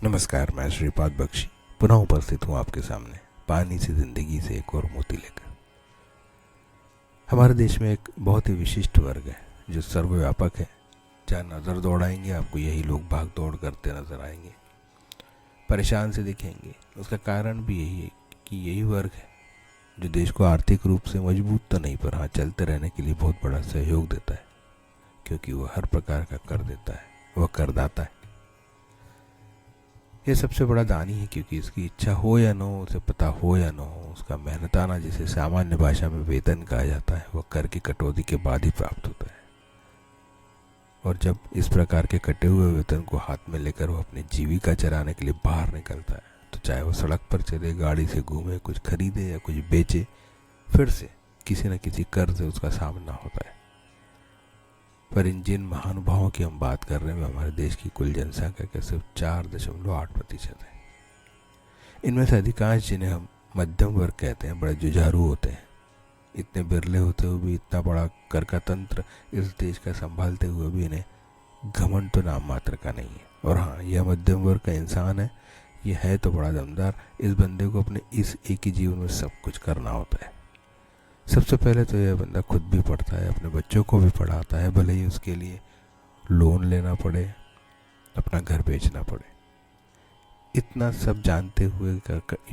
नमस्कार, मैं श्रीपाद बख्शी पुनः उपस्थित हूँ आपके सामने पानी से जिंदगी से एक और मोती लेकर। हमारे देश में एक बहुत ही विशिष्ट वर्ग है जो सर्वव्यापक है। जहाँ नज़र दौड़ाएंगे आपको यही लोग भाग दौड़ करते नजर आएंगे, परेशान से दिखेंगे। उसका कारण भी यही है कि यही वर्ग है जो देश को आर्थिक रूप से मजबूत तो नहीं पर हाँ चलते रहने के लिए बहुत बड़ा सहयोग देता है, क्योंकि वह हर प्रकार का कर देता है, वह करदाता है। यह सबसे बड़ा दानी है, क्योंकि इसकी इच्छा हो या न हो, उसे पता हो या न हो, उसका मेहनताना, जिसे सामान्य भाषा में वेतन कहा जाता है, वह कर की कटौती के बाद ही प्राप्त होता है। और जब इस प्रकार के कटे हुए वेतन को हाथ में लेकर वह अपनी जीविका चलाने के लिए बाहर निकलता है, तो चाहे वह सड़क पर चले, गाड़ी से घूमे, कुछ खरीदे या कुछ बेचे, फिर से किसी न किसी कर्ज से उसका सामना होता है। पर इन जिन महानुभावों की हम बात कर रहे हैं, हमारे देश की कुल जनसंख्या का सिर्फ 4.8% है। इनमें से अधिकांश, जिन्हें हम मध्यम वर्ग कहते हैं, बड़े जुझारू होते हैं। इतने बिरले होते हुए भी, इतना बड़ा कर का तंत्र इस देश का संभालते हुए भी इन्हें घमंड तो नाम मात्र का नहीं है। और हाँ, यह मध्यम वर्ग का इंसान है, यह है तो बड़ा दमदार। इस बंदे को अपने इस एक ही जीवन में सब कुछ करना होता है। सबसे पहले तो यह बंदा खुद भी पढ़ता है, अपने बच्चों को भी पढ़ाता है, भले ही उसके लिए लोन लेना पड़े, अपना घर बेचना पड़े। इतना सब जानते हुए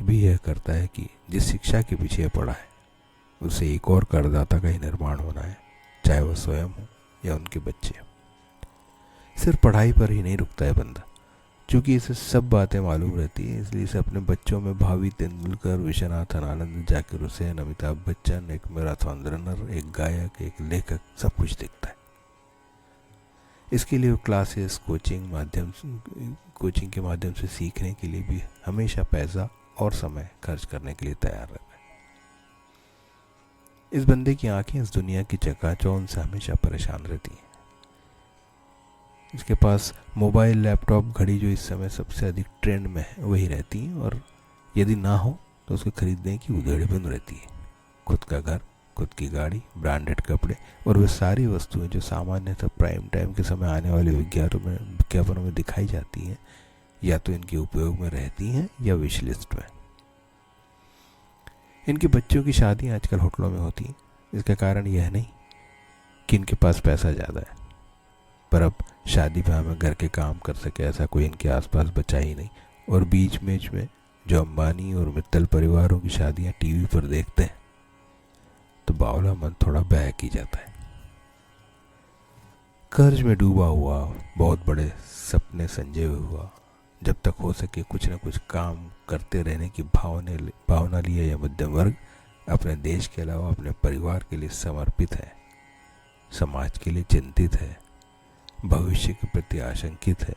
भी यह करता है कि जिस शिक्षा के पीछे पढ़ा है, उसे एक और करदाता का ही निर्माण होना है, चाहे वह स्वयं हो या उनके बच्चे। सिर्फ पढ़ाई पर ही नहीं रुकता है बंदा, क्योंकि इसे सब बातें मालूम रहती है, इसलिए इसे अपने बच्चों में भावी तेंदुलकर, विश्वनाथन आनंद, जाकिर हुसैन, अमिताभ बच्चन, एक मैराथन रनर, एक गायक, एक लेखक, सब कुछ दिखता है। इसके लिए वो क्लासेस, कोचिंग के माध्यम से सीखने के लिए भी हमेशा पैसा और समय खर्च करने के लिए तैयार रहता है। इस बंदे की आंखें इस दुनिया की चकाचौंध से हमेशा परेशान रहती हैं। इसके पास मोबाइल, लैपटॉप, घड़ी, जो इस समय सबसे अधिक ट्रेंड में है, वही रहती हैं। और यदि ना हो तो उसको खरीदने की उधेड़-बुन रहती है। खुद का घर, खुद की गाड़ी, ब्रांडेड कपड़े और वे सारी वस्तुएं जो सामान्यतः प्राइम टाइम के समय आने वाले विज्ञापनों में दिखाई जाती हैं, या तो इनके उपयोग में रहती हैं या विश लिस्ट में। इनके बच्चों की शादी आजकल होटलों में होती है। इसका कारण यह नहीं कि इनके पास पैसा ज़्यादा है, पर अब शादी ब्याह में घर के काम कर सके ऐसा कोई इनके आसपास बचा ही नहीं। और बीच में जो अंबानी और मित्तल परिवारों की शादियां टीवी पर देखते हैं, तो बावला मन थोड़ा बहक ही जाता है। कर्ज में डूबा हुआ, बहुत बड़े सपने संजय हुआ, जब तक हो सके कुछ न कुछ काम करते रहने की भावना लिए यह मध्यम वर्ग अपने देश के अलावा अपने परिवार के लिए समर्पित है, समाज के लिए चिंतित है, भविष्य के प्रति आशंकित है।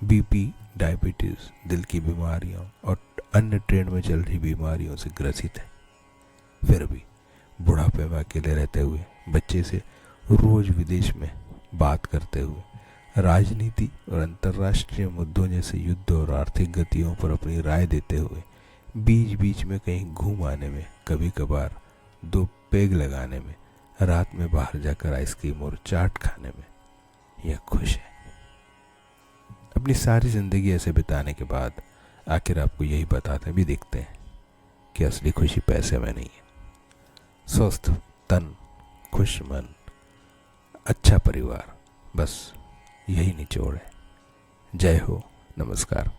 बीपी, डायबिटीज, दिल की बीमारियों और अन्य ट्रेंड में चल रही बीमारियों से ग्रसित है। फिर भी बुढ़ापे में अकेले रहते हुए, बच्चे से रोज विदेश में बात करते हुए, राजनीति और अंतर्राष्ट्रीय मुद्दों जैसे युद्ध और आर्थिक गतियों पर अपनी राय देते हुए, बीच बीच में कहीं घूम आने में, कभी कभार 2 पेग लगाने में, रात में बाहर जाकर आइसक्रीम और चाट खाने में यह खुश है। अपनी सारी जिंदगी ऐसे बिताने के बाद आखिर आपको यही बताते भी दिखते हैं कि असली खुशी पैसे में नहीं है। स्वस्थ तन, खुश मन, अच्छा परिवार, बस यही निचोड़ है। जय हो, नमस्कार।